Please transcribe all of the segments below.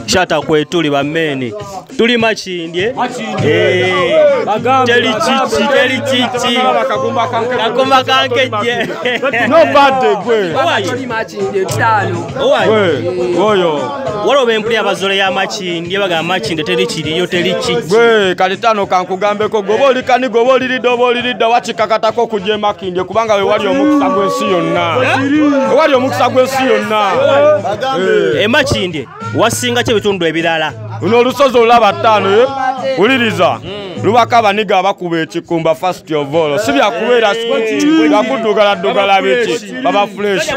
Shata kwetuli bameni. Tuli Makindye. Teli chichi. Kakumba kankejje. No bad day gwe. Tuli Makindye tano. Oyo. Walo bempuli abazole ya Makindye baga Makindye teli chiriyo teli chichi. Gwe kalitano kankugambeko goboli kani goboli lidda wachikakatako kuje Makindye kubanga we wali omukisa gwensi yonna. Wali omukisa gwensi yonna. Makindye wasinga kye bitundu ebirala. Uno lusozo olaba ttano uliriza. Lubaka baniga abakuba ekikumba first of all. Sibya kubeera yakudugala biki baba fresh.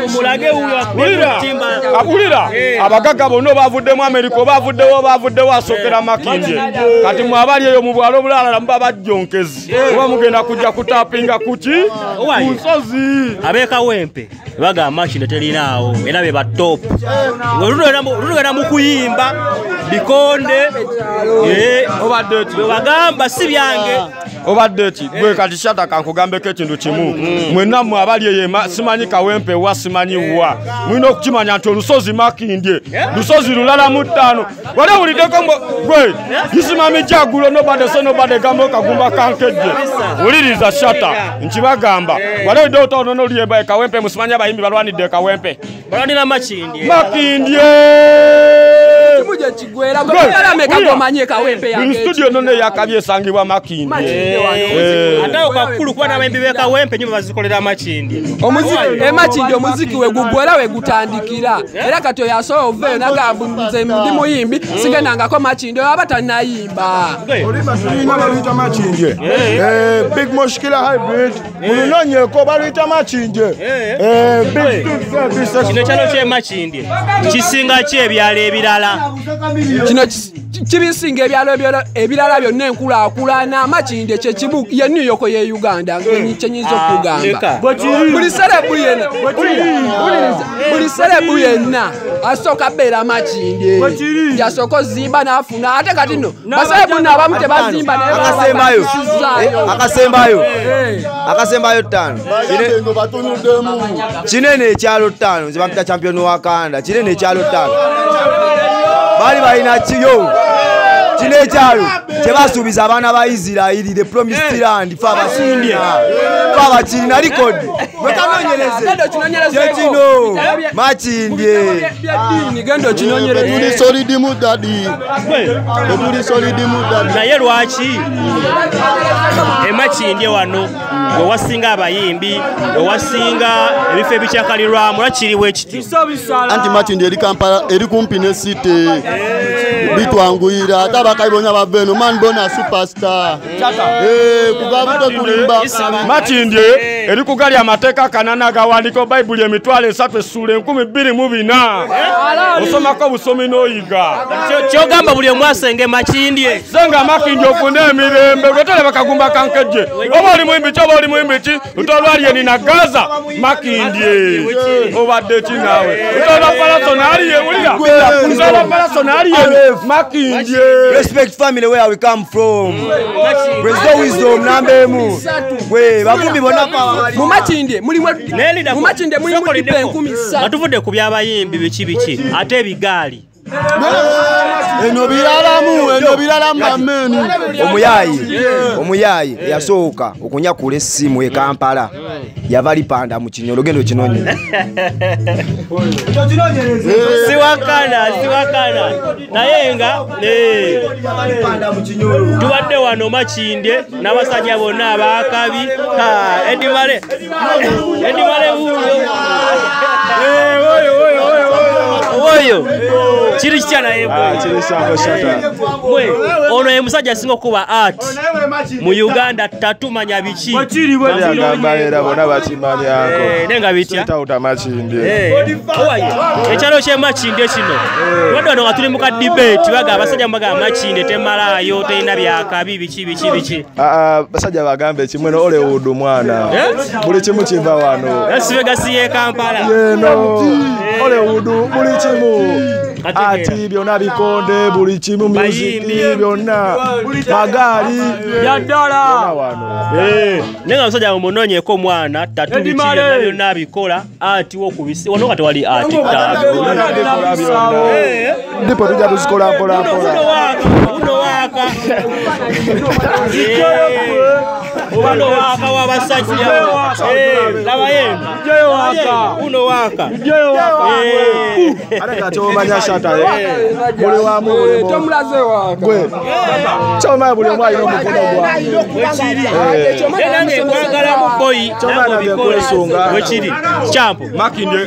Ulira abagaga bonna bavuddemu America bavuddewo asokera Makindye. Kati mwabali eyo mu bwalo bulala mba bajjonkezi. Oba mugenda kujja kutapinga kuki? Kunsozi. Abeka wempe baga Makindye telinaawo era be ba top. Ngolugenda mu kuyimba bikonde obadde bagamba si byange obadde eki gwe kati Shata kankugambeko ekintu kimu mwenna mwe abali eyo simanyi Kawempe wa simanyi wa mulina okukimanya nti olusozi Makindye lusozi lulala mu ttaano wali wuliddeko gwe yisimami jagulo nobade gambo kagumba kankejje wuliriza Shata nkibagamba wali wuliddeko tonono liyemba Kawempe musimanyi abayimbi balwanidde Kawempe balwanira Makindye Muje chigwera bala meka gomanye Kawempe yange. Studio none yakabye esangibwa Makindye. Ata okakulu kwa nabayimbi be Kawempe nyuma bazikolera Makindye. Omuziki Makindye omuziki we gugwera we gutandikira. Era kati yasoya ove nagambunze ndi muyimbi sigenda ko Makindye abata nayimba. Olina balita Makindye. Big Mushkila hybrid. Mulunonye ko balita Makindye. Big kino kyalo kye Makindye. Kisinga kye byalo ebirala. Kino kibisinga ebirala byonna enkulaakulana Makindye kye kibu ye New York ye Uganda kyenyiza okugamba buli serebu yenna asooka beera Makindye yasooka zimba n'afuna ate kati no baserebu n'abamu tebazimba akasembayo ttaano kinene ekyalo ttaano zibamita champion wa Canada kinene ekyalo ttaano bali balina kiyo kino ekyalo kyebasuubiza abaana ba Israeli the promised land fabakirina likodi wekanonyereze kino Makindye tuli solidi mudadi naye lwaki Makindye wano gwe wasinga abayimbi gwe wasinga ebifo ebikyakalirwamu lwakiriwo ekiti anti Makindye eri Kampala eri kumpi ne city bitwanguyira ate abakayibonya baveno man bona superstar kugabuto tulimba Makindye eri kugali amateeka kanana gawandiko Bible emitwalo 3 essula 12 osomako busomi n'oyiga kyogamba buli omu asenge Makindye senga Makindye ofune emirembe lwetole bakagumba kankejje oba oli muyimbi ki oba oli muyimbi ki lutolwali eni na Gaza Makindye obadde ki naawe lutola palasonali yewulira lutola palasonali Makindye respect family where we come from President wisdom nambemu we bavumbi bonna mu Makindye mulimu atuvudde ku byabayimbi biki ate ebigaali eno biralamu ameni omuyayi yasooka okunyakula essimu e Kampala yava lipanda mu Kinyolo gendo kinonye siwakana naye nga tubadde wano Makindye n'abasajja bonna abakabi Edimale oyo kiri kitya naye mwe ono ye musajja asinga okuba art mu Uganda tatumanya biki bona bakimanyako nenga bitya ekyalo kye Makindye kino wadde wano nga tuli mu ka debate baga abasajja mbaga Makindye temalayo terina byakabi biki basajja bagambe kimwe no Hollywood mwana buli kimu kiva wano Las Vegas ye Kampala Hollywood buli kimu ati byonna bikonde buli kimu music byonna magaali yaddala nenga musajja munoonyeko omwana tatulukire byonna abikola ati wokubisi wano kati wali ati ndipo tujja tuzikola mpola mpola uno waka wabasajja laba yenu uno waka ate tomanya shata buli wamu buli tomulaze waka gwe choma buli mwa ino mukono gwa nange kwagala mu boyi choma na bikole sunga wechiri champo Makindye